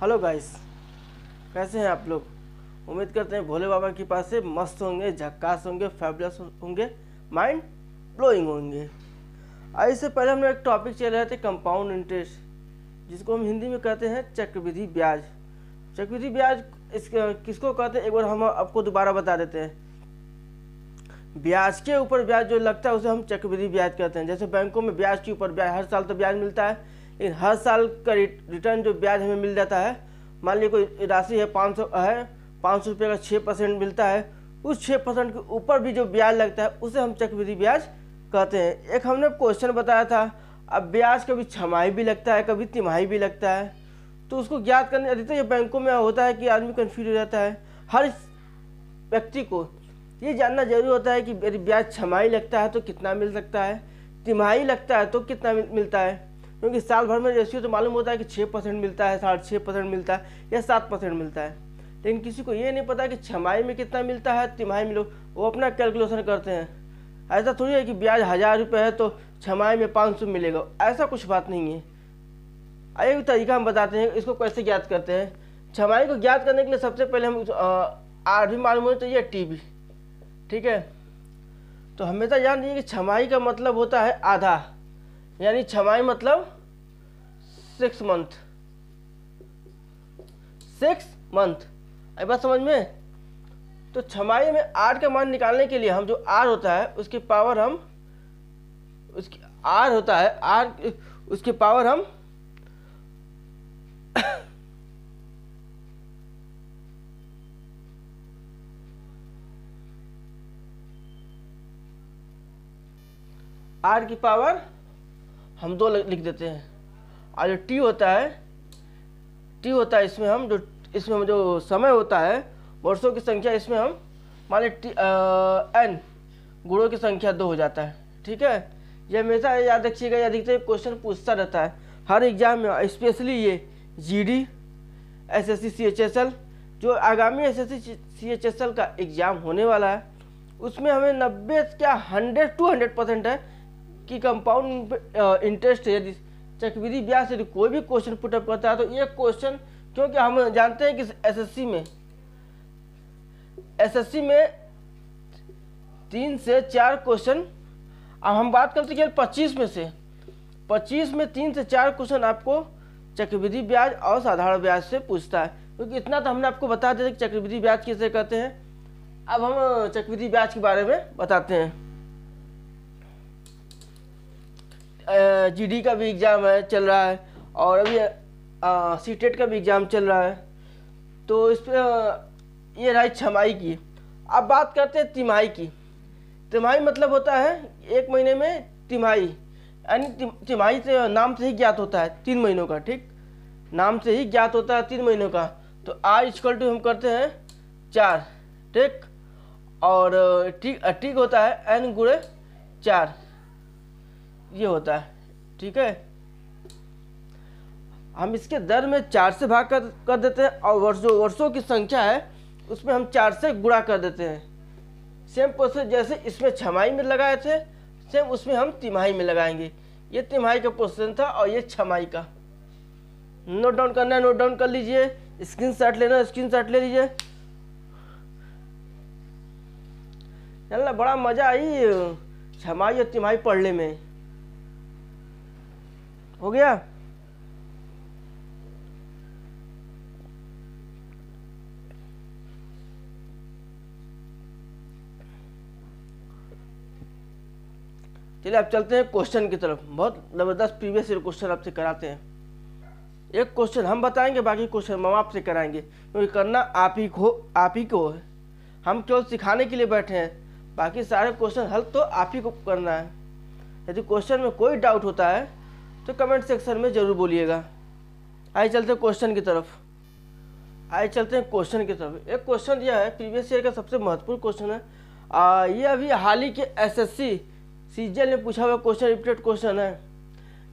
Hello guys, कैसे हैं आप लोग। उम्मीद करते हैं भोले बाबा की पास से मस्त होंगे, झक्कास होंगे, फैबुलस होंगे, माइंड ब्लोइंग होंगे। इससे पहले हम लोग एक टॉपिक चल रहे थे कंपाउंड इंटरेस्ट, जिसको हम हिंदी में कहते हैं चक्रवृद्धि ब्याज। चक्रवृद्धि ब्याज किसको कहते हैं एक बार हम आपको दोबारा बता देते हैं। ब्याज के ऊपर ब्याज जो लगता है उसे हम चक्रवृद्धि ब्याज कहते हैं। जैसे बैंकों में ब्याज के ऊपर ब्याज, हर साल तो ब्याज मिलता है, लेकिन हर साल का रिटर्न जो ब्याज हमें मिल जाता है, मान लीजिए कोई राशि है 500 रुपये का 6% मिलता है, उस 6% के ऊपर भी जो ब्याज लगता है उसे हम चक्रवृद्धि ब्याज कहते हैं। एक हमने क्वेश्चन बताया था, अब ब्याज कभी छमाही भी लगता है, कभी तिमाही भी लगता है, तो उसको ज्ञात करने अधिकतर ये बैंकों में होता है कि आदमी कन्फ्यूज हो जाता है। हर व्यक्ति को ये जानना जरूरी होता है कि यदि ब्याज छमाही लगता है तो कितना मिल सकता है, तिमाही लगता है तो कितना मिलता है, क्योंकि साल भर में रेशियो तो मालूम होता है कि 6% मिलता है, 6.5% मिलता है या 7% मिलता है, लेकिन किसी को ये नहीं पता कि छमाही में कितना मिलता है, तिमाही में वो अपना कैलकुलेशन करते हैं। ऐसा थोड़ी है कि ब्याज 1000 रुपये है तो छमाही में 500 मिलेगा, ऐसा कुछ बात नहीं है। एक तरीका हम बताते हैं इसको कैसे ज्ञात करते हैं। छमाही को ज्ञात करने के लिए सबसे पहले हम आर भी मालूम होना चाहिए, टी भी, ठीक है। तो हमेशा जान लीजिए कि छमाही का मतलब होता है आधा, यानी छमाही मतलब 6 मंथ। 6 मंथ आई बात समझ में। तो छमाही में आर का मान निकालने के लिए हम जो आर होता है उसकी पावर हम उसकी आर होता है आर उसकी पावर हम आर की पावर हम 2 लिख देते हैं, और जो टी होता है इसमें हम जो समय होता है वर्षों की संख्या, इसमें हम मान लीजिए एन गुणों की संख्या 2 हो जाता है, ठीक है। ये हमेशा याद रखिएगा, या अधिकतर क्वेश्चन पूछता रहता है हर एग्जाम में, स्पेशली ये जीडी, एसएससी सीएचएसएल, जो आगामी एसएससी सीएचएसएल का एग्जाम होने वाला है, उसमें हमें 90 क्या 100 to 100% है कि कंपाउंड इंटरेस्ट है। यदि चक्रवृद्धि ब्याज से कोई भी क्वेश्चन पुटअप करता है तो ये क्वेश्चन, क्योंकि हम जानते हैं कि एसएससी में 3 से 4 क्वेश्चन, अब हम बात करते हैं 25 में 3 से 4 क्वेश्चन आपको चक्रवृद्धि ब्याज और साधारण ब्याज से पूछता है, क्योंकि इतना तो हमने आपको बता दिया कि चक्रवृद्धि ब्याज किसे कहते हैं। अब हम चक्रवृद्धि ब्याज के बारे में बताते हैं। जीडी का भी एग्ज़ाम चल रहा है, और अभी सीटेट का भी एग्ज़ाम चल रहा है, तो इस पर ये रही छमाही की। अब बात करते हैं तिमाही की। तिमाही मतलब होता है 1 महीने में तिमाही, यानी तिमाही से नाम से ही ज्ञात होता है 3 महीनों का, ठीक, नाम से ही ज्ञात होता है 3 महीनों का। तो आर इक्वल टू हम करते हैं 4, ठीक, और ठीक होता है n गुणे 4, ये होता है, ठीक है। हम इसके दर में 4 से भाग कर देते हैं, और वर्षों की संख्या है उसमें हम 4 से गुणा कर देते हैं। सेम प्रोसेस जैसे इसमें छमाही में लगाए थे, सेम उसमें हम तिमाही में लगाएंगे। ये तिमाही का प्रोसेस था और ये छमाही का। नोट डाउन करना है, नोट डाउन कर लीजिए, स्क्रीनशॉट लेना है, स्क्रीनशॉट ले लीजिए। चलना बड़ा मजा आई छमाही और तिमाही पढ़ने में, हो गया। चलिए अब चलते हैं क्वेश्चन की तरफ। बहुत ज़बरदस्त प्रीवियस ईयर क्वेश्चन आपसे कराते हैं। एक क्वेश्चन हम बताएंगे, बाकी क्वेश्चन हम आपसे कराएंगे, क्योंकि करना आप ही को है। हम केवल सिखाने के लिए बैठे हैं, बाकी सारे क्वेश्चन हल तो आप ही को करना है। यदि क्वेश्चन में कोई डाउट होता है तो कमेंट सेक्शन में ज़रूर बोलिएगा। आइए चलते हैं क्वेश्चन की तरफ। एक क्वेश्चन यह है, प्रीवियस ईयर का सबसे महत्वपूर्ण क्वेश्चन है। ये अभी हाल ही के एसएससी सीजीएल में पूछा हुआ क्वेश्चन, रिपीटेड क्वेश्चन है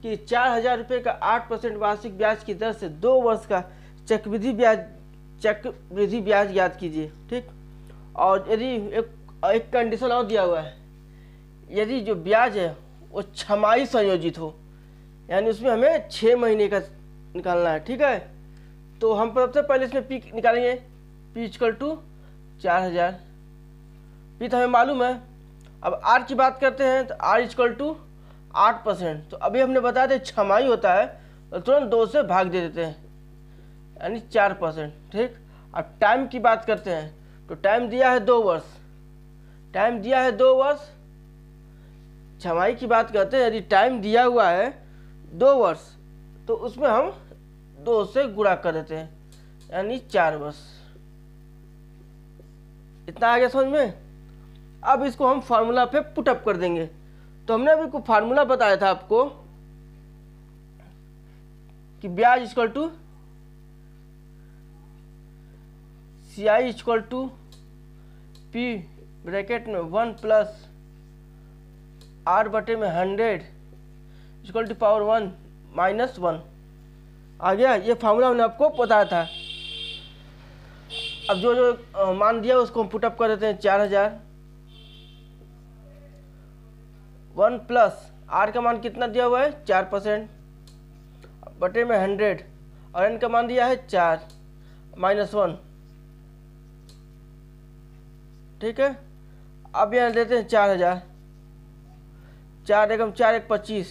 कि 4000 रुपये का 8% वार्षिक ब्याज की दर से 2 वर्ष का चक्रवृद्धि ब्याज याद कीजिए, ठीक। और यदि एक कंडीशन और दिया हुआ है, यदि जो ब्याज है वो छमाही संयोजित हो, यानी उसमें हमें 6 महीने का निकालना है, ठीक है। तो हम सबसे पहले इसमें पी निकालेंगे, पी इक्वल टू 4000, पी तो हमें मालूम है। अब आर की बात करते हैं तो आर इक्वल टू 8%। तो अभी हमने बताया था छमाही होता है तो तुरंत 2 से भाग दे देते हैं, यानी 4%। ठीक, अब टाइम की बात करते हैं तो टाइम दिया है 2 वर्ष, टाइम दिया है 2 वर्ष। छमाही की बात करते हैं, यदि टाइम दिया हुआ है 2 वर्ष तो उसमें हम 2 से गुणा कर देते हैं, यानी 4 वर्ष। इतना आ गया समझ में। अब इसको हम फार्मूला पे पुटअप कर देंगे। तो हमने अभी कोई फार्मूला बताया था आपको कि ब्याज equal to CI equal to P bracket में 1 प्लस R बटे में 100 इक्वल टू पावर 1 माइनस 1 आ गया। ये फार्मूला हमने आपको बताया था। अब जो जो मान दिया उसको हम पुटअप कर देते हैं। 4000 1 प्लस R का मान कितना दिया हुआ है 4% बटे में 100 और N का मान दिया है 4 माइनस 1। ठीक है, अब यहाँ देते हैं 4000, 4 एकम 4 एक 25,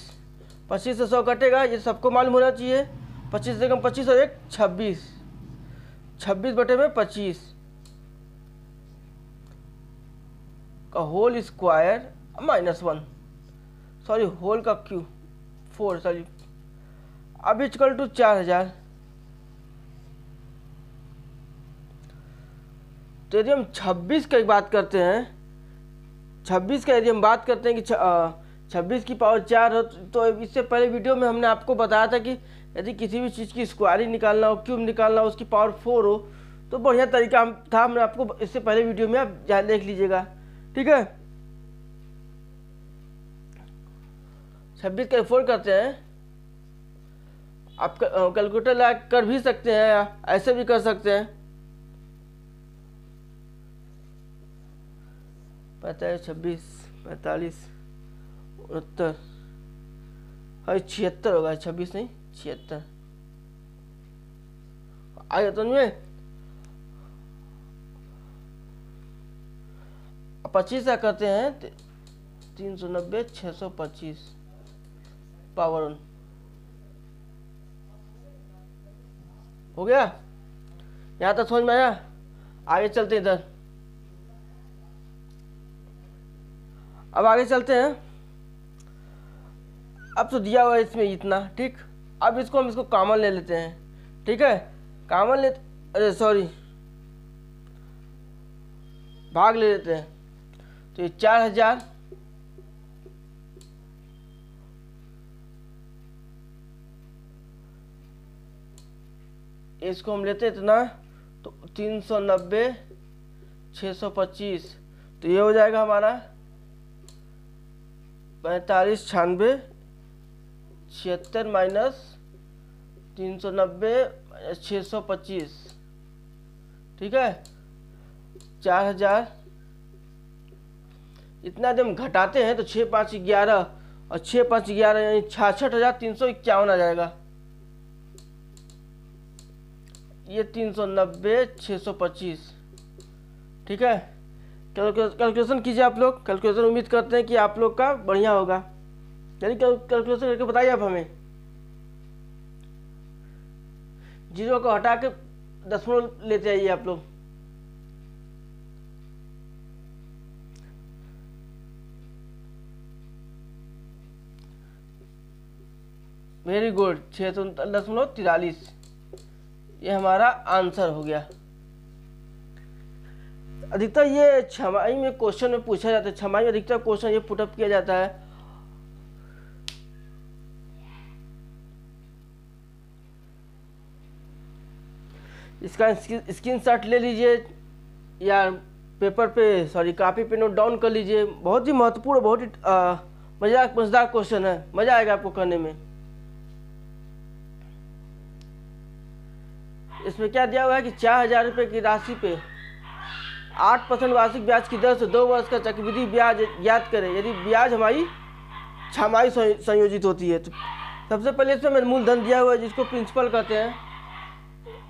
25 से 100 कटेगा, ये सबको मालूम होना चाहिए। 25 एकम 25 और 1 26, 26 बटे में 25 का whole square minus 1, sorry whole का क्यू 4, सॉरी। अब इक्वल टू 4000। तो यदि हम 26 की बात करते हैं, 26 का यदि हम बात करते हैं कि 26 की पावर 4 हो, तो इससे पहले वीडियो में हमने आपको बताया था कि यदि किसी भी चीज़ की स्क्वायरिंग निकालना हो, क्यूब निकालना हो, उसकी पावर 4 हो तो बढ़िया तरीका था। हमने आपको इससे पहले वीडियो में आप जान देख लीजिएगा। ठीक है, 26 का 4 करते हैं। आप कैलकुलेटर ला कर भी सकते हैं, ऐसे भी कर सकते हैं। 45, 26, 45, 69, हाँ 76 होगा, 26 नहीं 76 आया तो में। 25 का करते हैं 390, 625 पावर 1 हो गया। यहाँ तक समझ में आया। आगे चलते हैं इधर। अब आगे चलते हैं। अब तो दिया हुआ है इसमें इतना। ठीक, अब इसको हम इसको कॉमन ले लेते हैं। ठीक है, कॉमन ले, अरे सॉरी भाग ले लेते हैं। तो ये 4000 इसको हम लेते इतना, तो 390, 625, तो ये हो जाएगा हमारा 45, 96, 76 माइनस 390 625। ठीक है, 4000 इतना जब हम घटाते हैं तो 6 5 11 और 6 5 11 यानी 66,351 आ जाएगा। ये 390, 625। ठीक है, कैलकुलेशन कीजिए आप लोग। कैलकुलेशन उम्मीद करते हैं कि आप लोग का बढ़िया होगा। चलिए कैलकुलेशन करके बताइए आप हमें। 0 को हटा के दशमलव लेते आइए आप लोग। वेरी गुड, 6.43 ये हमारा आंसर हो गया। अधिकतर ये छमाही में क्वेश्चन में पूछा जाता है। छमाही में अधिकतर क्वेश्चन ये पुटअप किया जाता है। इसका स्क्रीनशॉट ले लीजिए या पेपर पे, सॉरी कॉपी पे नोट डाउन कर लीजिए। बहुत ही महत्वपूर्ण, बहुत ही मजेदार क्वेश्चन है। मजा आएगा आपको करने में। इसमें क्या दिया हुआ है कि 4000 रुपये की राशि पे 8% वार्षिक ब्याज की दर से 2 वर्ष का चक्रवृद्धि ब्याज ज्ञात करें यदि ब्याज हमारी छमाही संयोजित होती है। तो सबसे पहले इसमें मैंने मूलधन दिया हुआ है जिसको प्रिंसिपल कहते हैं।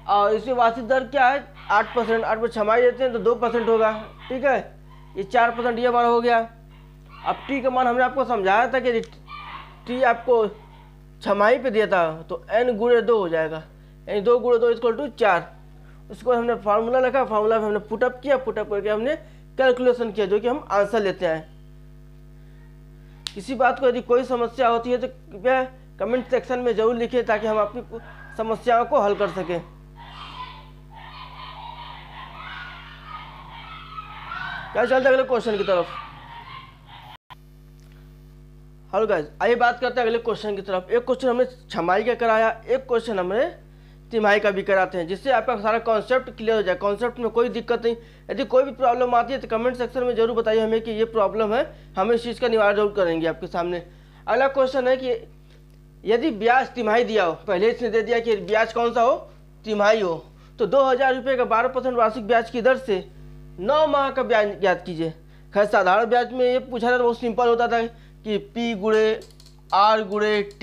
और इसमें वार्षिक दर क्या है 8%। 8% छमाही देते हैं तो 2% होगा, ठीक है। ये 4% ये हमारा हो गया। अब टी का मान हमने आपको समझाया था कि टी आपको छमाही पे दिया था तो n गुणे 2 हो जाएगा, यानी 2 गुणे 2 इक्वल टू 4। उसके बाद हमने फार्मूला लिखा, फार्मूला में हमने पुटअप किया, पुटअप करके हमने कैलकुलेशन किया, जो कि हम आंसर लेते हैं। किसी बात को यदि कोई समस्या होती है तो कृपया कमेंट सेक्शन में जरूर लिखिए, ताकि हम आपकी समस्याओं को हल कर सकें। क्या चलते हैं अगले क्वेश्चन की तरफ। हेलो गाइस, आइए बात करते हैं अगले क्वेश्चन की तरफ। एक क्वेश्चन हमने छमाही का कराया, एक क्वेश्चन हमने तिमाही का भी कराते हैं, जिससे आपका सारा कॉन्सेप्ट क्लियर हो जाए। कॉन्सेप्ट में कोई दिक्कत नहीं, यदि कोई भी प्रॉब्लम आती है तो कमेंट सेक्शन में जरूर बताइए हमें कि ये प्रॉब्लम है, हम इस चीज़ का निवारण जरूर करेंगे आपके सामने। अगला क्वेश्चन है कि यदि ब्याज तिमाही दिया हो, पहले इसने दे दिया कि ब्याज कौन सा हो, तिमाही हो, तो 2000 रुपये का 12% वार्षिक ब्याज की दर से 9 माह का ब्याज ज्ञात कीजिए। खैर साधारण ब्याज में ये पूछा था तो बहुत सिंपल होता था कि P गुणे R गुणे T,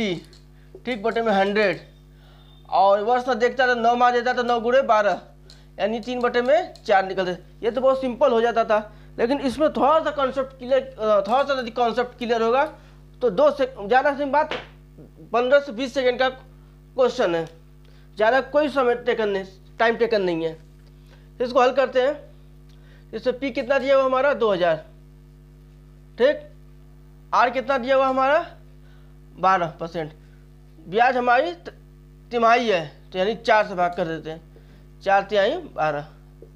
ठीक, बटे में 100, और वर्ष में देखता था 9 माह देता था 9 गुणे 12, यानी 3 बटे में 4 निकलते। ये तो बहुत सिंपल हो जाता था, लेकिन इसमें थोड़ा सा कॉन्सेप्ट क्लियर, थोड़ा सा यदि कॉन्सेप्ट क्लियर होगा तो 2 से ज़्यादा से बात 15 से 20 सेकेंड का क्वेश्चन है, ज़्यादा कोई समय टेकन नहीं, टाइम टेकन नहीं है। इसको हल करते हैं। इसमें P कितना दिया हुआ हमारा 2000, ठीक, R कितना दिया हुआ हमारा 12%, ब्याज हमारी तिमाही है तो यानी 4 से भाग कर देते हैं, 4 तिहाई 12,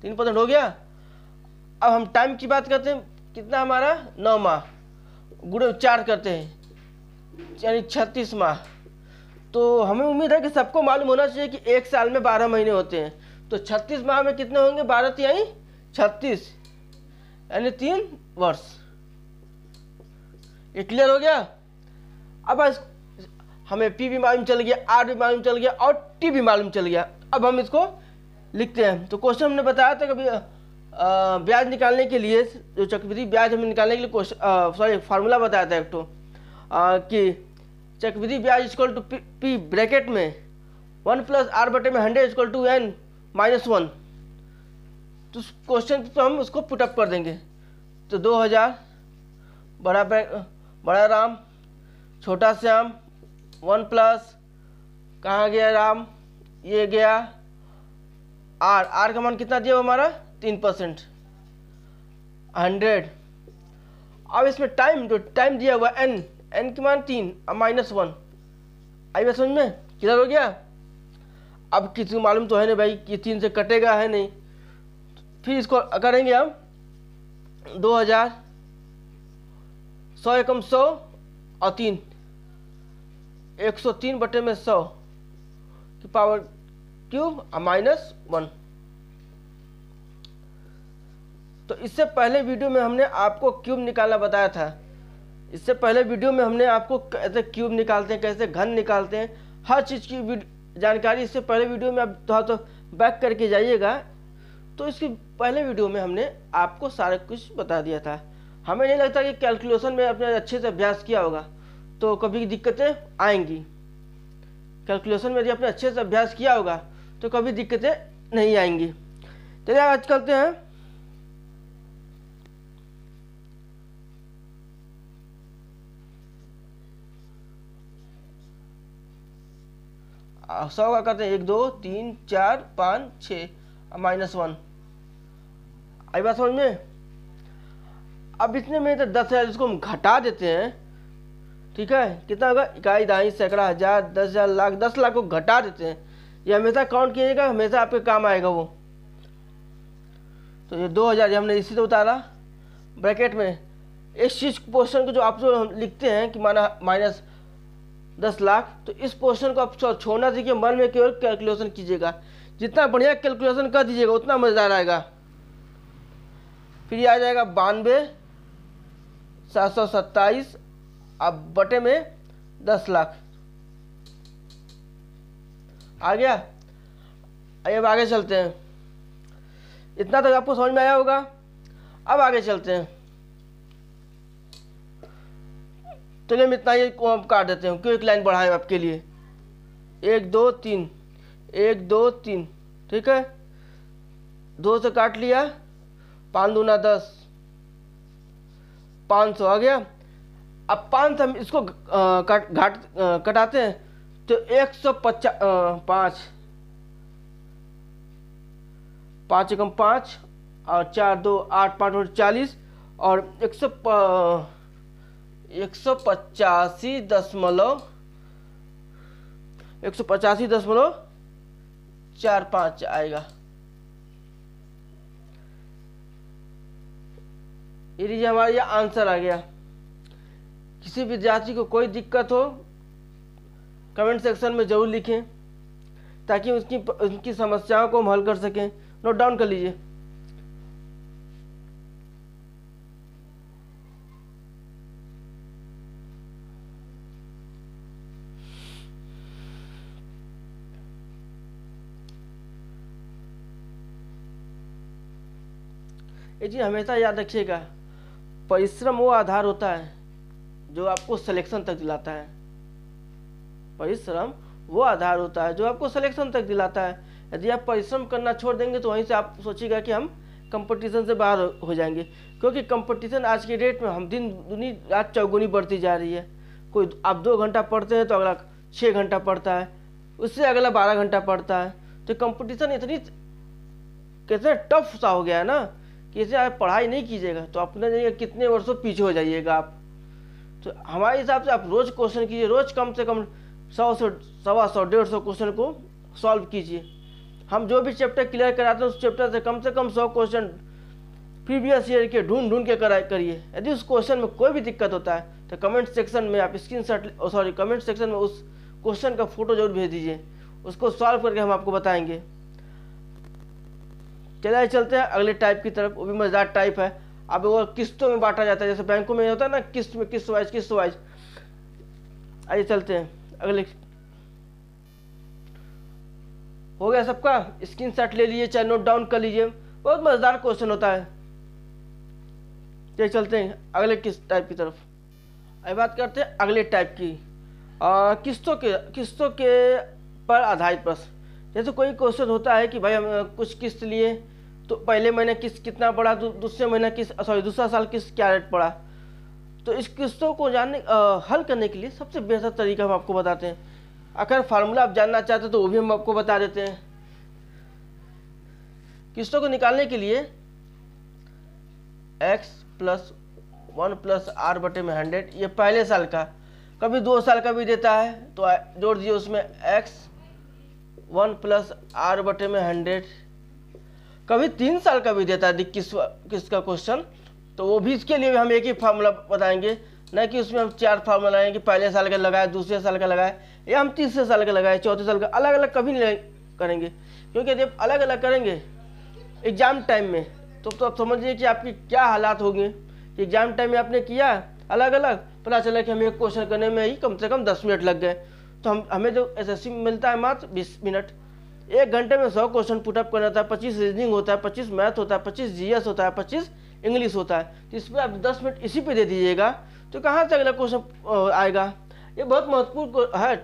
3% हो गया। अब हम टाइम की बात करते हैं, कितना हमारा 9 माह गुणे 4 करते हैं, यानी 36 माह। तो हमें उम्मीद है कि सबको मालूम होना चाहिए कि एक साल में 12 महीने होते हैं, तो 36 माह में कितने होंगे, 12 तिहाई 36, यानी 3 वर्ष। ये क्लियर हो गया। अब हमें P भी मालूम चल गया, R भी मालूम चल गया और T भी मालूम चल गया। अब हम इसको लिखते हैं। तो क्वेश्चन हमने बताया था कभी ब्याज निकालने के लिए, जो चक्रवृद्धि ब्याज हमें निकालने के लिए क्वेश्चन फार्मूला बताया था एक तो कि चक्रवृद्धि ब्याज इक्वल टू P ब्रैकेट में 1 प्लस R बटे में 100 इक्वल टू N माइनस 1। तो क्वेश्चन तो हम उसको पुटअप कर देंगे। तो 2000 बड़ा राम छोटा श्याम 1 प्लस कहाँ गया राम, ये गया R का मान कितना दिया हुआ हमारा 3%, 100। अब इसमें टाइम, जो टाइम दिया हुआ n की मान 3 अब -1। आई बात समझ में, क्लियर हो गया। अब किसी को मालूम तो है नहीं भाई कि 3 से कटेगा है नहीं, फिर इसको करेंगे हम 2000 100 एकम 100 और 3 103 बटे में 100 की पावर क्यूब -1। तो इससे पहले वीडियो में हमने आपको क्यूब निकालना बताया था। इससे पहले वीडियो में हमने आपको कैसे क्यूब निकालते हैं, कैसे घन निकालते हैं, हर चीज़ की जानकारी इससे पहले वीडियो में, अब थोड़ा तो बैक करके जाइएगा। तो इसकी पहले वीडियो में हमने आपको सारा कुछ बता दिया था। हमें नहीं लगता कि कैलकुलेशन में आपने अच्छे से अभ्यास किया होगा तो कभी दिक्कतें आएंगी। कैलकुलेशन में यदि आपने अच्छे से अभ्यास किया होगा तो कभी दिक्कतें नहीं आएंगी। चलिए आज करते हैं। सौ का करते हैं 1 2 3 4 5 6 -1। आई बात समझ में। अब इतने में तो 10,000 इसको हम घटा देते हैं, ठीक है, कितना होगा, इकाई दहाई सैकड़ा हज़ार 10,000 लाख, 10 लाख को घटा देते हैं। ये हमेशा काउंट कीजिएगा, हमेशा आपके काम आएगा वो। तो ये 2000 हमने इसी से उतारा ब्रैकेट में। इस चीज़ पोर्शन को जो आप जो हम लिखते हैं कि माना -10 लाख, तो इस पोर्शन को आप छोड़ना सीखिए, मन में केवल कैलकुलेशन कीजिएगा। जितना बढ़िया कैलकुलेशन कर दीजिएगा उतना मज़ेदार आएगा। फिर ये आ जाएगा 92,727 अब बटे में 10 लाख आ गया। आइए अब आगे चलते हैं। इतना तक आपको समझ में आया होगा। अब आगे चलते हैं। चलिए हम इतना ही काट देते हैं, क्यों एक लाइन बढ़ाएं आपके लिए। 1 2 3 1 2 3 ठीक है, 2 से काट लिया, 5 दूना 10, 500 आ गया। अब 5 हम इसको कटाते हैं तो 150, 5 एकम 5 और 4 2 8 5 और 40 और 185.45 आएगा। ये लीजिए हमारा ये आंसर आ गया। किसी विद्यार्थी को कोई दिक्कत हो कमेंट सेक्शन में ज़रूर लिखें ताकि उनकी समस्याओं को हम हल कर सकें। नोट डाउन कर लीजिए। ये चीज़ हमेशा याद रखिएगा, परिश्रम वो आधार होता है जो आपको सिलेक्शन तक दिलाता है। परिश्रम वो आधार होता है जो आपको सिलेक्शन तक दिलाता है। यदि आप परिश्रम करना छोड़ देंगे तो वहीं से आप सोचिएगा कि हम कंपटीशन से बाहर हो जाएंगे, क्योंकि कंपटीशन आज की डेट में हम दिन दुनी रात चौगुनी बढ़ती जा रही है। कोई आप 2 घंटा पढ़ते हैं तो अगला 6 घंटा पढ़ता है, उससे अगला 12 घंटा पढ़ता है। तो कंपटीशन इतनी कैसे टफ सा हो गया है ना कि इसे आप पढ़ाई नहीं कीजिएगा तो अपने जगह कितने वर्षों पीछे हो जाइएगा आप। तो हमारे हिसाब से आप रोज़ क्वेश्चन कीजिए, रोज़ कम से कम 100 से 125 150 क्वेश्चन को सॉल्व कीजिए। हम जो भी चैप्टर क्लियर कराते हैं उस चैप्टर से कम 100 क्वेश्चन प्रीवियस ईयर के ढूंढ के करिए। यदि उस क्वेश्चन में कोई भी दिक्कत होता है तो कमेंट सेक्शन में आप कमेंट सेक्शन में उस क्वेश्चन का फोटो जरूर भेज दीजिए, उसको सॉल्व करके हम आपको बताएंगे। चलिए चलते हैं अगले टाइप की तरफ, वो भी मजेदार टाइप है। अब वो किस्तों में बांटा जाता है, जैसे बैंकों में होता है ना, किस्त वाइज। आइए चलते हैं अगले। हो गया सबका, स्क्रीनशॉट ले लीजिए चाहे नोट डाउन कर लीजिए, बहुत मजेदार क्वेश्चन होता है। चलिए चलते हैं अगले किस टाइप की तरफ। अब बात करते हैं अगले टाइप की, किस्तों के पर आधारित प्रश्न। जैसे कोई क्वेश्चन होता है कि भाई हम कुछ किस्त लिए तो पहले महीने किस्त कितना पड़ा, दूसरे महीने दूसरा साल किस्त क्या रेट पड़ा। तो इस किस्तों को हल करने के लिए सबसे बेहतर तरीका हम आपको बताते हैं। अगर फार्मूला आप जानना चाहते हैं तो वो भी हम आपको बता देते हैं। किस्तों को निकालने के लिए x + 1 + r/100, ये पहले साल का, कभी 2 साल का भी देता है तो जोड़ दिए उसमें x 1 + r/100, कभी 3 साल का भी देता है किस्त का क्वेश्चन, तो वो भी इसके लिए हम एक ही फार्मूला बताएंगे, न कि उसमें हम 4 फार्मूला लगाएंगे, पहले साल का लगाए, दूसरे साल का लगाए, या हम तीसरे साल का लगाए, चौथे साल का। अलग अलग कभी नहीं करेंगे, क्योंकि यदि आप अलग अलग करेंगे एग्जाम टाइम में तो आप समझिए कि आपकी क्या हालात होंगे। एग्जाम टाइम में आपने किया अलग अलग, पता चला कि हमें एक क्वेश्चन करने में ही कम से कम 10 मिनट लग गए। तो हमें जो SSC में मिलता है मात्र 20 मिनट। 1 घंटे में 100 क्वेश्चन पुटअप करना होता है, 25 रीजनिंग होता है, 25 मैथ होता है, 25 GS होता है, 25 इंग्लिश होता है। तो इसमें आप 10 मिनट इसी पे दे दीजिएगा तो कहाँ से अगला क्वेश्चन आएगा। ये बहुत महत्वपूर्ण है,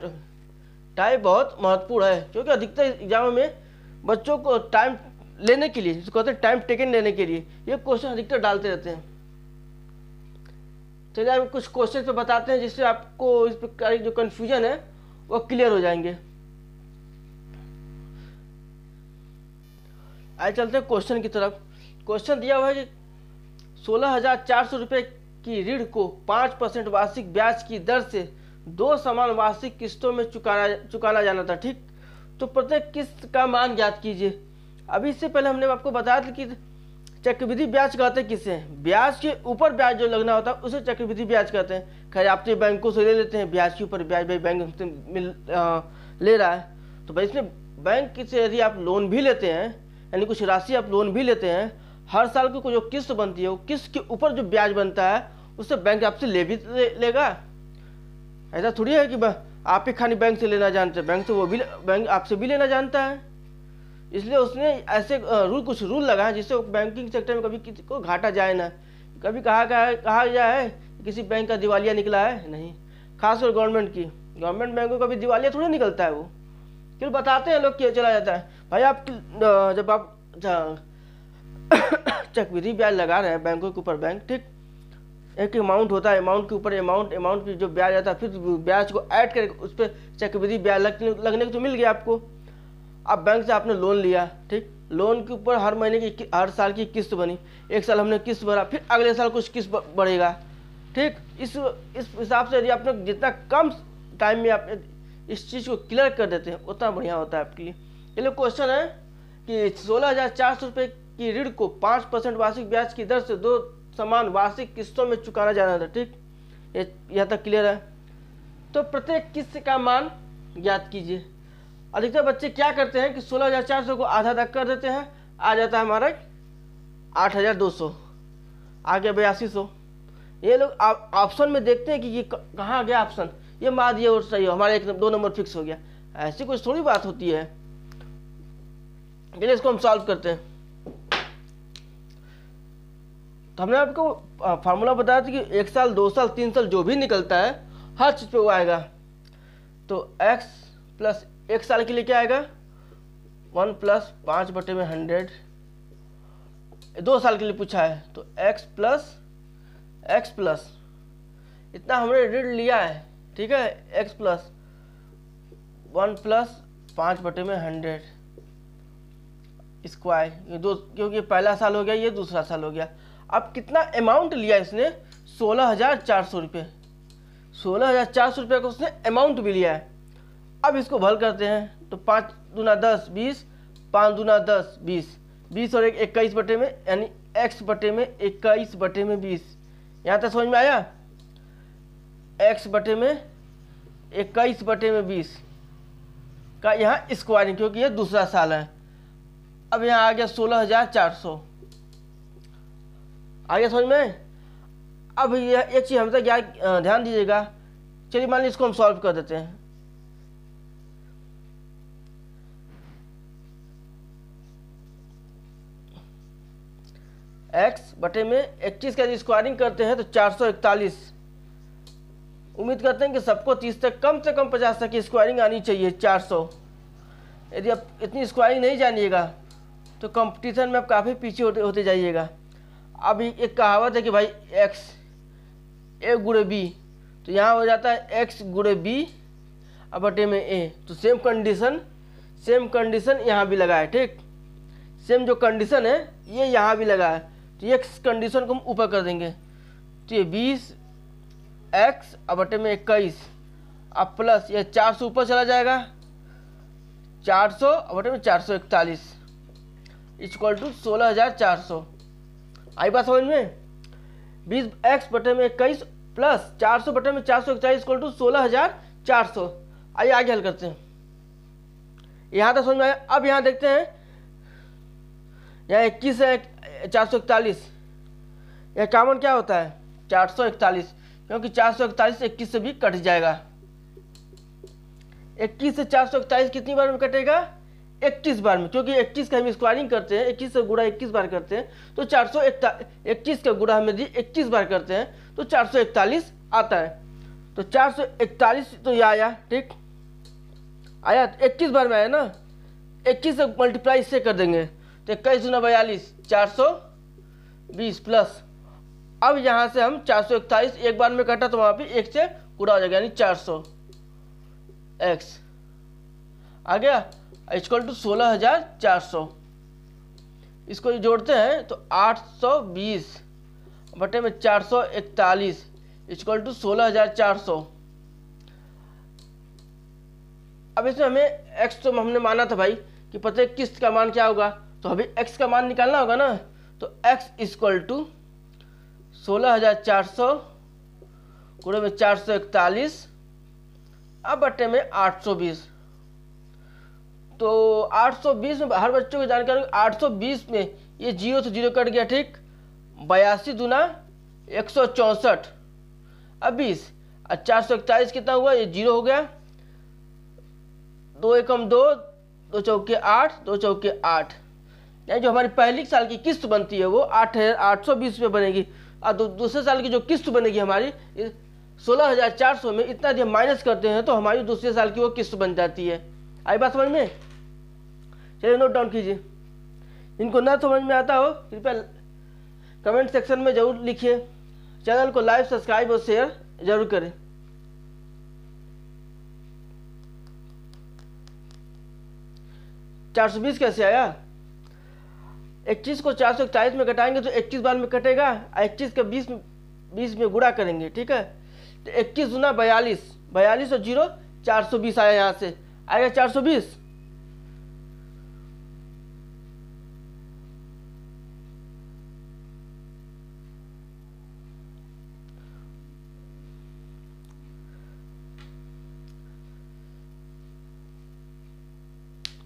टाइम बहुत महत्वपूर्ण है, क्योंकि अधिकतर एग्जाम में बच्चों को टाइम लेने के लिए, जिसको कहते हैं टाइम टेकन लेने के लिए, ये क्वेश्चन अधिकतर डालते रहते हैं। चलिए आप कुछ क्वेश्चन पे बताते हैं जिससे आपको इस प्रकार जो कन्फ्यूजन है वो क्लियर हो जाएंगे। आइए चलते हैं क्वेश्चन की तरफ। क्वेश्चन दिया हुआ है कि 16,400 रुपये की ऋण को 5% वार्षिक ब्याज की दर से 2 समान वार्षिक किस्तों में चुकाना जाना था। ठीक, तो प्रत्येक किस्त का मान ज्ञात कीजिए। अभी इससे पहले हमने आपको बताया था कि चक्रवृद्धि ब्याज कहते हैं किसे, ब्याज के ऊपर ब्याज जो लगना होता है उसे चक्रवृद्धि ब्याज कहते हैं। खैर आप तो बैंकों से ले लेते हैं ब्याज के ऊपर ब्याज, भाई बैंक ले रहा है, तो भाई इसमें बैंक से यदि आप लोन भी लेते हैं, यानी कुछ राशि आप लोन भी लेते हैं, हर साल की जो किस्त बनती है वो किस्त के ऊपर जो ब्याज बनता है उससे बैंक आपसे लेगा। ऐसा थोड़ी है कि आप ही खाली बैंक से लेना जानते हैं, बैंक आपसे भी लेना जानता है। इसलिए उसने ऐसे कुछ रूल लगाए जिससे बैंकिंग सेक्टर में कभी किसी को घाटा जाए ना। कभी कहा गया है किसी बैंक का दिवालिया निकला है, नहीं। खासकर गवर्नमेंट बैंकों का भी दिवालिया थोड़ी निकलता है वो, क्यों बताते हैं लोग कि चला जाता है भाई। आप जब आप चक्रवृद्धि ब्याज लगा रहे हैं बैंकों के ऊपर बैंक, ठीक, एक अमाउंट होता है, अमाउंट के ऊपर अमाउंट की जो ब्याज आता है, फिर ब्याज को ऐड करके उस पर चक्रवृद्धि ब्याज लगने को तो मिल गया आपको। अब बैंक से आपने लोन लिया, ठीक, लोन के ऊपर हर महीने की हर साल की किस्त बनी, एक साल हमने किस्त भरा, फिर अगले साल कुछ किस्त बढ़ेगा, ठीक। इस हिसाब से यदि आपने जितना कम टाइम में आप इस चीज़ को क्लियर कर देते हैं उतना बढ़िया होता है आपके लिए। ये लोग क्वेश्चन है कि 16,400 रुपये की ऋण को 5% वार्षिक ब्याज की दर से 2 समान वार्षिक किस्तों में चुकाना जाना था, ठीक, यह तक क्लियर है। तो प्रत्येक किस्त का मान ज्ञात कीजिए। अधिकतर बच्चे क्या करते हैं कि 16,400 को आधा तक कर देते हैं, आ जाता है हमारा 8,200, आ गया 8200। ये लोग ऑप्शन में देखते हैं कि ये कहाँ गया ऑप्शन, ये मार दिया और सही हो, हमारा 2 नंबर फिक्स हो गया। ऐसी कुछ थोड़ी बात होती है। चलिए इसको हम सॉल्व करते हैं। तो हमने आपको फार्मूला बताया था कि 1 साल 2 साल 3 साल जो भी निकलता है हर चीज़ पे वो आएगा। तो x प्लस 1 साल के लिए क्या आएगा 1 प्लस 5/100। 2 साल के लिए पूछा है तो x प्लस इतना हमने ऋण लिया है, ठीक है, x प्लस 1 प्लस 5/100 स्क्वायर, ये दो, क्योंकि पहला साल हो गया, ये दूसरा साल हो गया। अब कितना अमाउंट लिया इसने 16,400 रुपये, 16,400 रुपये का उसने अमाउंट भी लिया है। अब इसको भल करते हैं तो 5 दूना 10 20, 5 दूना 10 20, 20 और 21 बटे में, यानी x बटे में 21 बटे में 20। यहाँ तक समझ में आया? x बटे में 21 बटे में 20 का यहाँ स्क्वायरिंग, क्योंकि ये दूसरा साल है। अब यहाँ आ गया 16,400, आ गया समझ में? अब यह एक चीज़ हमेशा ध्यान दीजिएगा। चलिए मान लीजिए इसको हम सॉल्व कर देते हैं। x बटे में 21 का स्क्वायरिंग करते हैं तो 441। उम्मीद करते हैं कि सबको 30 तक, कम से कम 50 तक की स्क्वायरिंग आनी चाहिए 400। यदि आप इतनी स्क्वायरिंग नहीं जानिएगा तो कंपटीशन में आप काफ़ी पीछे होते जाइएगा। अब एक कहावत है कि भाई x a गुणे b, तो यहाँ हो जाता है x गुणे b अब बटे में a। तो सेम कंडीशन यहाँ भी लगा है, ठीक, सेम जो कंडीशन है ये यहाँ भी लगा है। तो ये कंडीशन को हम ऊपर कर देंगे तो ये 20x अब बटे में 21 अब प्लस ये 400 ऊपर चला जाएगा, 400 अब बटे में 441 इक्वल टू 16,400। आई बात समझ में? 20x बटे में 21 प्लस 400 बटे में 441 इक्वल टू 16,400। आइए आगे हल करते हैं। यहाँ तक समझ में आया? अब यहाँ देखते हैं, यहाँ 21 है 441, यह कॉमन क्या होता है 441, क्योंकि 441 21 से भी कट जाएगा। 21 से 441 कितनी बार में कटेगा 21 बार में, क्योंकि 21 का हम स्क्वायरिंग करते हैं, 21 से गुणा 21 बार करते हैं तो 421 का गुणा हम यदि 21 बार करते हैं तो 441 आता है। तो 441 तो ये आया, ठीक, आया 21 बार में आया ना, 21 से मल्टीप्लाई इससे कर देंगे तो 21 दूना 42 420 प्लस, अब यहाँ से हम 441 एक बार में कटा तो वहाँ पे 1 से गुणा हो जाएगा, यानी 400x आ गया इक्वल टू 16,400। इसको जोड़ते हैं तो 820 बटे में 441 इक्वल टू 16,400। अब इसमें हमें x तो हमने माना था भाई कि प्रत्येक किस्त का मान क्या होगा, तो अभी x का मान निकालना होगा ना। तो x इक्वल टू 16,400 गुणे में 441 अब बटे में 820। तो 820 में हर बच्चों की जानकारी 820 में ये 0 से 0 कट गया, ठीक, 82 दूना 164 अब 20 और 441 कितना हुआ, ये 0 हो गया, 2 एकम 2, 2 चौके 8, 2 चौके 8, यानी जो हमारी पहली साल की किस्त बनती है वो 8,820 में बनेगी। और दूसरे साल की जो किस्त बनेगी हमारी 16,400 में, इतना जब माइनस करते हैं तो हमारी दूसरे साल की वो किस्त बन जाती है। आई बात समझ में? चलिए नोट डाउन कीजिए। इनको ना समझ में आता हो कृपया कमेंट सेक्शन में जरूर लिखिए। चैनल को लाइक, सब्सक्राइब और शेयर जरूर करें। चार सौ 420 कैसे आया? 21 को 441 में घटाएंगे तो 21 बार में कटेगा, 21 का 20 में गुणा करेंगे, ठीक है। तो 21 गुना 42, 42 और 0 420 आया, यहाँ से आएगा 420।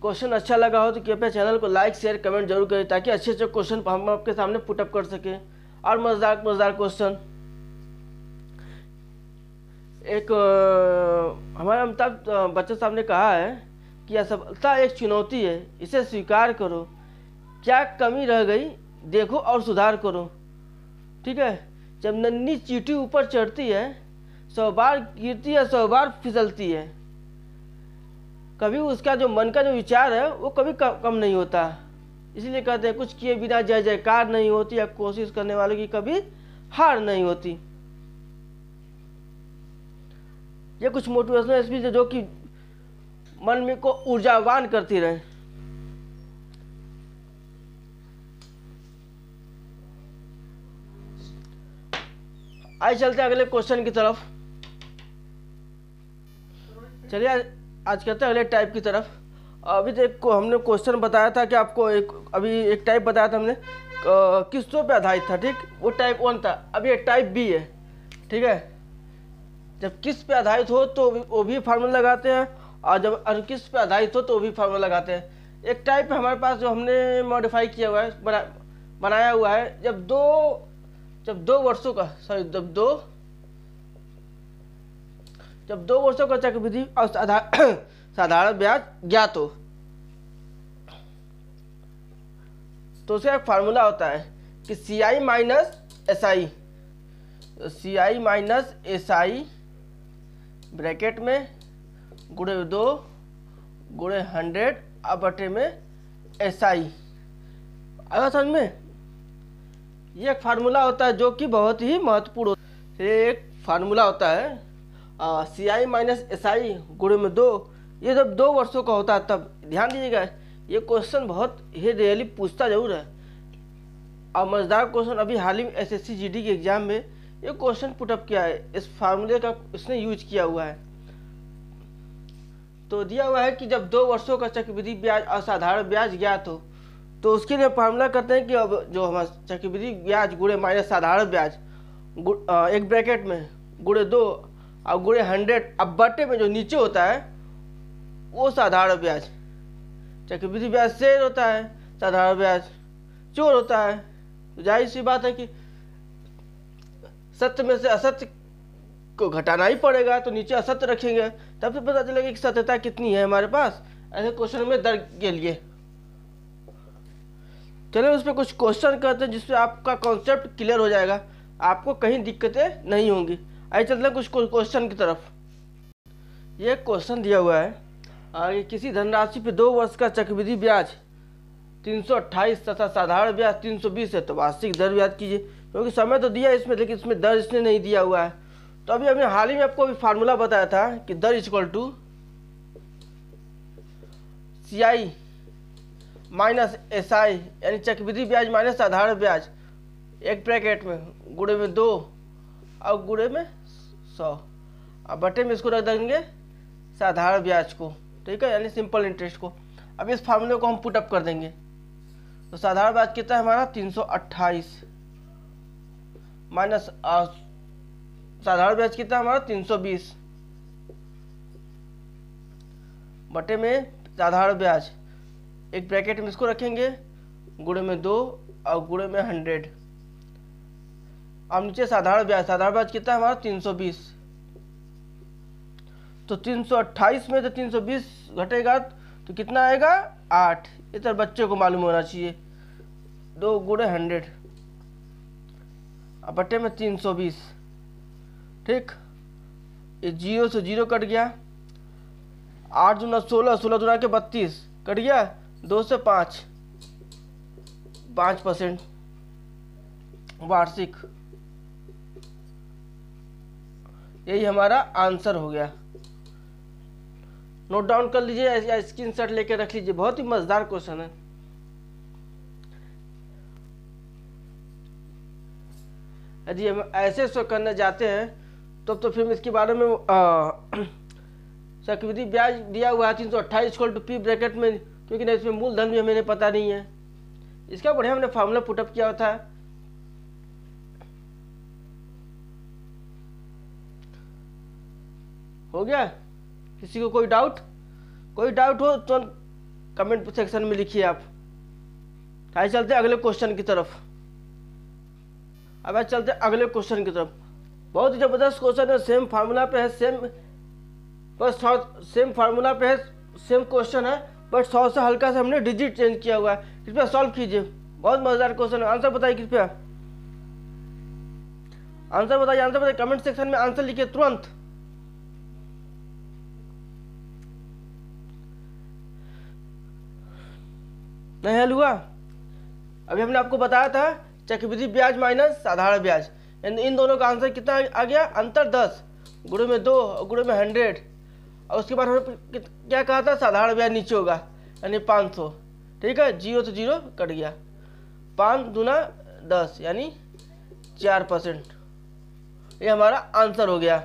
क्वेश्चन अच्छा लगा हो तो कृपया चैनल को लाइक, शेयर, कमेंट जरूर करें ताकि अच्छे अच्छे क्वेश्चन हम आपके सामने पुटअप कर सकें और मजेदार क्वेश्चन। एक हमारे अमिताभ बच्चन साहब ने कहा है कि असफलता एक चुनौती है, इसे स्वीकार करो, क्या कमी रह गई देखो और सुधार करो, ठीक है। जब नन्ही चींटी ऊपर चढ़ती है 100 बार गिरती है, 100 बार फिसलती है, कभी उसका जो मन का जो विचार है वो कभी कम नहीं होता। इसलिए कहते हैं कुछ किए बिना जय जयकार नहीं होती, या कोशिश करने वालों की कभी हार नहीं होती। ये कुछ मोटिवेशनल स्पीच है जो कि मन में को ऊर्जावान करती रहे। आइए चलते हैं अगले क्वेश्चन की तरफ। चलिए आज करते हैं अगले टाइप की तरफ। अभी तक हमने क्वेश्चन बताया था कि आपको अभी एक टाइप बताया था हमने, किस्तों पे आधारित था, ठीक। वो टाइप 1 था। अभी एक टाइप बी है, ठीक है। जब किस्त पे आधारित हो तो वो भी फार्मूला लगाते हैं, और जब अनकिस्त पे आधारित हो तो वो भी फार्मूला लगाते हैं। एक टाइप है हमारे पास जो हमने मॉडिफाई किया हुआ है, बनाया हुआ है। जब दो वर्षों का जब 2 वर्षों का चक्रवृद्धि और साधारण ब्याज ज्ञात हो तो उसका एक फार्मूला होता है कि CI minus SI, CI minus SI bracket में गुणे 2 गुणे 100 बटे में SI। आया समझ में? ये एक फार्मूला होता है जो कि बहुत ही महत्वपूर्ण होता है। ये एक फार्मूला होता है CI माइनस SI गुणे में 2। ये जब 2 वर्षों का होता है तब ध्यान दीजिएगा, ये क्वेश्चन बहुत ही रियली पूछता जरूर है और मजेदार क्वेश्चन। अभी हाल ही में SSC GD के एग्जाम में ये क्वेश्चन पुटअप किया है, इस फार्मूले का इसने यूज किया हुआ है। तो दिया हुआ है कि जब 2 वर्षों का चक्रवृद्धि ब्याज और साधारण ब्याज ज्ञात हो तो उसके लिए फार्मूला करते हैं कि अब जो हमारा चक्रवृद्धि ब्याज गुणे माइनस साधारण ब्याज एक ब्रैकेट में गुणे 2 और गुणे 100 अब बटे में जो नीचे होता है वो साधारण ब्याज। चक्रवृद्धि ब्याज शेर होता है, साधारण ब्याज चोर होता है। तो जाहिर सी बात है कि सत्य में से असत्य को घटाना ही पड़ेगा, तो नीचे असत्य रखेंगे तब से पता चलेगा कि सत्यता कितनी है हमारे पास ऐसे क्वेश्चन में दर्ज के लिए। चलिए उस पर कुछ क्वेश्चन करते हैं जिससे आपका कॉन्सेप्ट क्लियर हो जाएगा, आपको कहीं दिक्कतें नहीं होंगी। आइए चलते हैं कुछ क्वेश्चन की तरफ। ये क्वेश्चन दिया हुआ है आगे, किसी धनराशि पे 2 वर्ष का चक्रवृद्धि ब्याज 328 तथा साधारण ब्याज 320 है तो वार्षिक दर याद कीजिए। क्योंकि समय तो दिया इसमें लेकिन इसमें दर इसने नहीं दिया हुआ है। तो अभी हमने हाल ही में आपको फार्मूला बताया था कि दर equal to CI minus SI यानी चक्रवृद्धि ब्याज माइनस साधारण ब्याज एक ब्रैकेट में गुणे में 2 और गुणे में 100 अब बटे में इसको रख देंगे साधारण ब्याज को, ठीक है, यानी सिंपल इंटरेस्ट को। अब इस फार्मूले को हम पुटअप कर देंगे तो साधारण ब्याज कितना है हमारा 328 माइनस साधारण ब्याज कितना है हमारा 320 बटे में साधारण ब्याज एक ब्रैकेट में इसको रखेंगे गुणे में 2 और गुणे में 100। अब नीचे साधारण ब्याज कितना है हमारा 320। तो 328 में तो 320 घटेगा तो कितना आएगा 8। इधर बच्चे को मालूम होना चाहिए 2 गुणे 100 अब बटे में 320, ठीक। ये 0 से 0 कट गया। 8 दूना 16, 16 दूना के 32, कट गया 2 से 5% वार्षिक। यही हमारा आंसर हो गया। नोट डाउन कर लीजिए या स्क्रीनशॉट लेके रख लीजिए, बहुत ही मजेदार क्वेश्चन है। यदि हम ऐसे इसको करने जाते हैं तो फिर इसके बारे में चक्रवृद्धि ब्याज दिया हुआ है 328 इक्वल टू पी ब्रैकेट में, क्योंकि नहीं इसमें मूलधन भी हमें पता नहीं है। इसका बढ़िया हमने फार्मूला पुटअप किया था। हो गया? किसी को कोई डाउट हो तो कमेंट सेक्शन में लिखिए आप। आइए चलते अगले क्वेश्चन की तरफ। अब आज चलते अगले क्वेश्चन की तरफ। बहुत ही जबरदस्त क्वेश्चन है, सेम फार्मूला पे है, सेम फार्मूला पे है, सेम क्वेश्चन है, बट 100 से हल्का से हमने डिजिट चेंज किया हुआ है। कृपया सॉल्व कीजिए, बहुत मजेदार क्वेश्चन है। आंसर बताइए, कृपया आंसर बताइए कमेंट सेक्शन में आंसर लिखिए तुरंत। नहीं हल हुआ? अभी हमने आपको बताया था चक्रवृद्धि ब्याज माइनस साधारण ब्याज, इन दोनों का आंसर कितना आ गया? अंतर 10 गुणे में 2 और गुणे में 100। और उसके बाद हमने क्या कहा था? साधारण ब्याज नीचे होगा यानी 500। ठीक है, 0 से 0 कट गया, 5 दूना 10 यानी 4%। ये हमारा आंसर हो गया।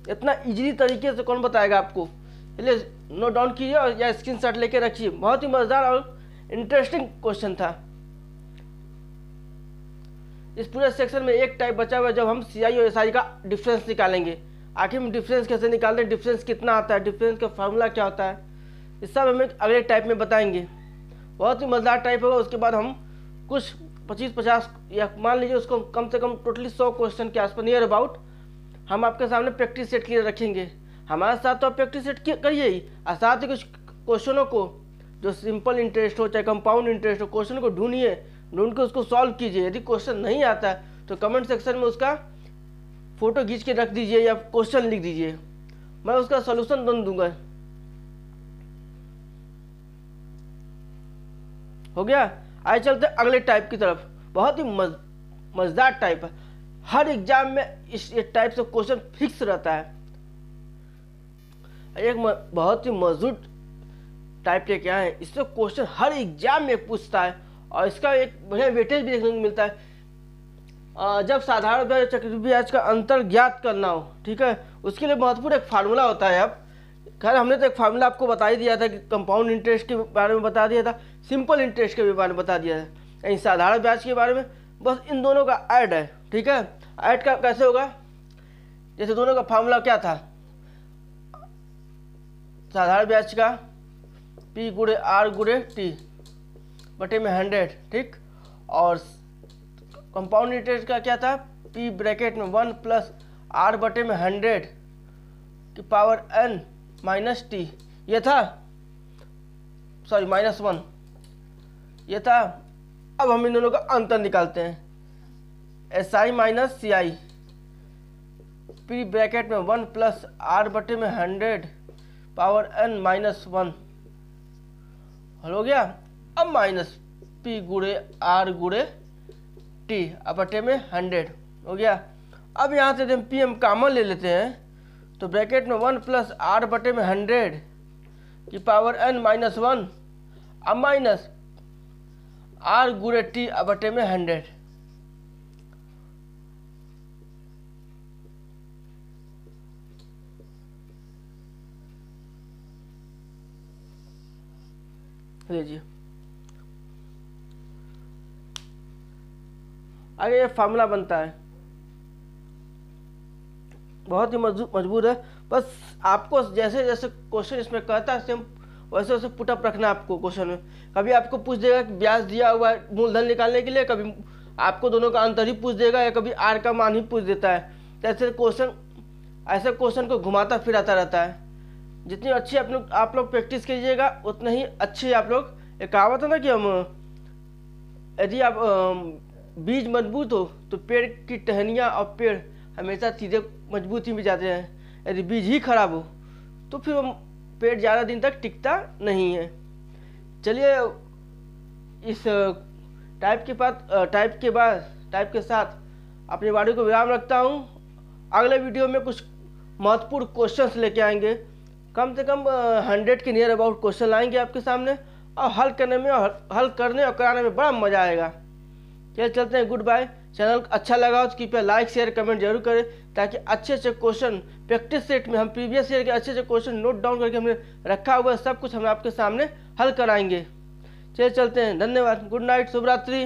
इतना इजीली तरीके से कौन बताएगा आपको? इसलिए नोट डाउन कीजिए और या स्क्रीनशॉट लेके रखिए। बहुत ही मजेदार और इंटरेस्टिंग क्वेश्चन था। इस पूरे सेक्शन में एक टाइप बचा हुआ है, जब हम सीआई और एसआई का डिफरेंस निकालेंगे। आखिर हम डिफरेंस कैसे निकालते हैं, डिफरेंस कितना आता है, डिफरेंस का फार्मूला क्या होता है, इस सब हमें अगले टाइप में बताएंगे। बहुत ही मजेदार टाइप होगा। उसके बाद हम कुछ 25-50 या मान लीजिए उसको कम से कम टोटली 100 क्वेश्चन के आसपास नियर अबाउट हम आपके सामने प्रैक्टिस सेट के लिए रखेंगे। हमारे साथ तो आप प्रैक्टिस सेट करिए ही, और साथ ही कुछ क्वेश्चनों को जो सिंपल इंटरेस्ट हो चाहे कंपाउंड इंटरेस्ट हो, क्वेश्चन को ढूंढ के उसको सॉल्व कीजिए। यदि क्वेश्चन नहीं आता है तो कमेंट सेक्शन में उसका फोटो खींच के रख दीजिए या क्वेश्चन लिख दीजिए, मैं उसका सॉल्यूशन दूंगा। हो गया? आइए चलते अगले टाइप की तरफ। बहुत ही मजेदार टाइप है, हर एग्जाम में इस टाइप से क्वेश्चन फिक्स रहता है। एक बहुत ही मजबूत टाइप के क्या है, इससे क्वेश्चन हर एग्जाम में पूछता है और इसका एक बढ़िया वेटेज भी देखने को मिलता है। जब साधारण ब्याज और चक्रवृद्धि ब्याज का अंतर ज्ञात करना हो, ठीक है, उसके लिए महत्वपूर्ण एक फार्मूला होता है। अब खैर हमने तो एक फार्मूला आपको बता ही दिया था कि कंपाउंड इंटरेस्ट के बारे में बता दिया था, सिंपल इंटरेस्ट के बारे में बता दिया है, यानी साधारण ब्याज के बारे में बस इन दोनों का ऐड है। ठीक है, ऐड का कैसे होगा? जैसे दोनों का फार्मूला क्या था? साधारण ब्याज का P गुणे R गुणे T बटे में 100, ठीक, और कंपाउंड इंटरेस्ट का क्या था? P ब्रैकेट में 1 प्लस R बटे में 100 की पावर n माइनस टी, ये था, सॉरी -1 ये था। अब हम इन दोनों का अंतर निकालते हैं, SI minus CI, P bracket में 1 प्लस R बटे में 100 पावर n -1 हो गया। अब माइनस P गुणे R गुणे T बटे में 100 हो गया। अब यहाँ से हम P हम कॉमन ले लेते हैं तो ब्रैकेट में 1 प्लस R बटे में 100 की पावर n -1 अब माइनस R गुणे T बटे में 100। लीजिए आगे ये फार्मूला बनता है, बहुत ही मजबूत है। बस आपको जैसे जैसे क्वेश्चन इसमें कहता है सेम वैसे वैसे पुटअप रखना है आपको। क्वेश्चन में कभी आपको पूछ देगा कि ब्याज दिया हुआ है मूलधन निकालने के लिए, कभी आपको दोनों का अंतर ही पूछ देगा या कभी आर का मान ही पूछ देता है। ऐसे क्वेश्चन को घुमाता फिराता रहता है। जितनी अच्छी आप लोग प्रैक्टिस कीजिएगा उतना ही अच्छी आप लोग, एक कहावत है ना कि हम यदि आप बीज मजबूत हो तो पेड़ की टहनियाँ और पेड़ हमेशा सीधे मजबूत ही में जाते हैं। यदि बीज ही खराब हो तो फिर पेट ज़्यादा दिन तक टिकता नहीं है। चलिए इस टाइप के साथ अपनी बॉडी को विराम रखता हूँ। अगले वीडियो में कुछ महत्वपूर्ण क्वेश्चंस लेके आएंगे, कम से कम 100 के नियर अबाउट क्वेश्चन लाएंगे आपके सामने, और हल करने और कराने में बड़ा मज़ा आएगा। चलिए चलते हैं, गुड बाय। चैनल अच्छा लगा तो कृपया लाइक शेयर कमेंट जरूर करें, ताकि अच्छे क्वेश्चन प्रैक्टिस सेट में हम प्रीवियस ईयर के अच्छे क्वेश्चन नोट डाउन करके हमने रखा हुआ है, सब कुछ हम आपके सामने हल कराएंगे। चलिए चलते हैं, धन्यवाद, गुड नाइट, शुभ रात्रि।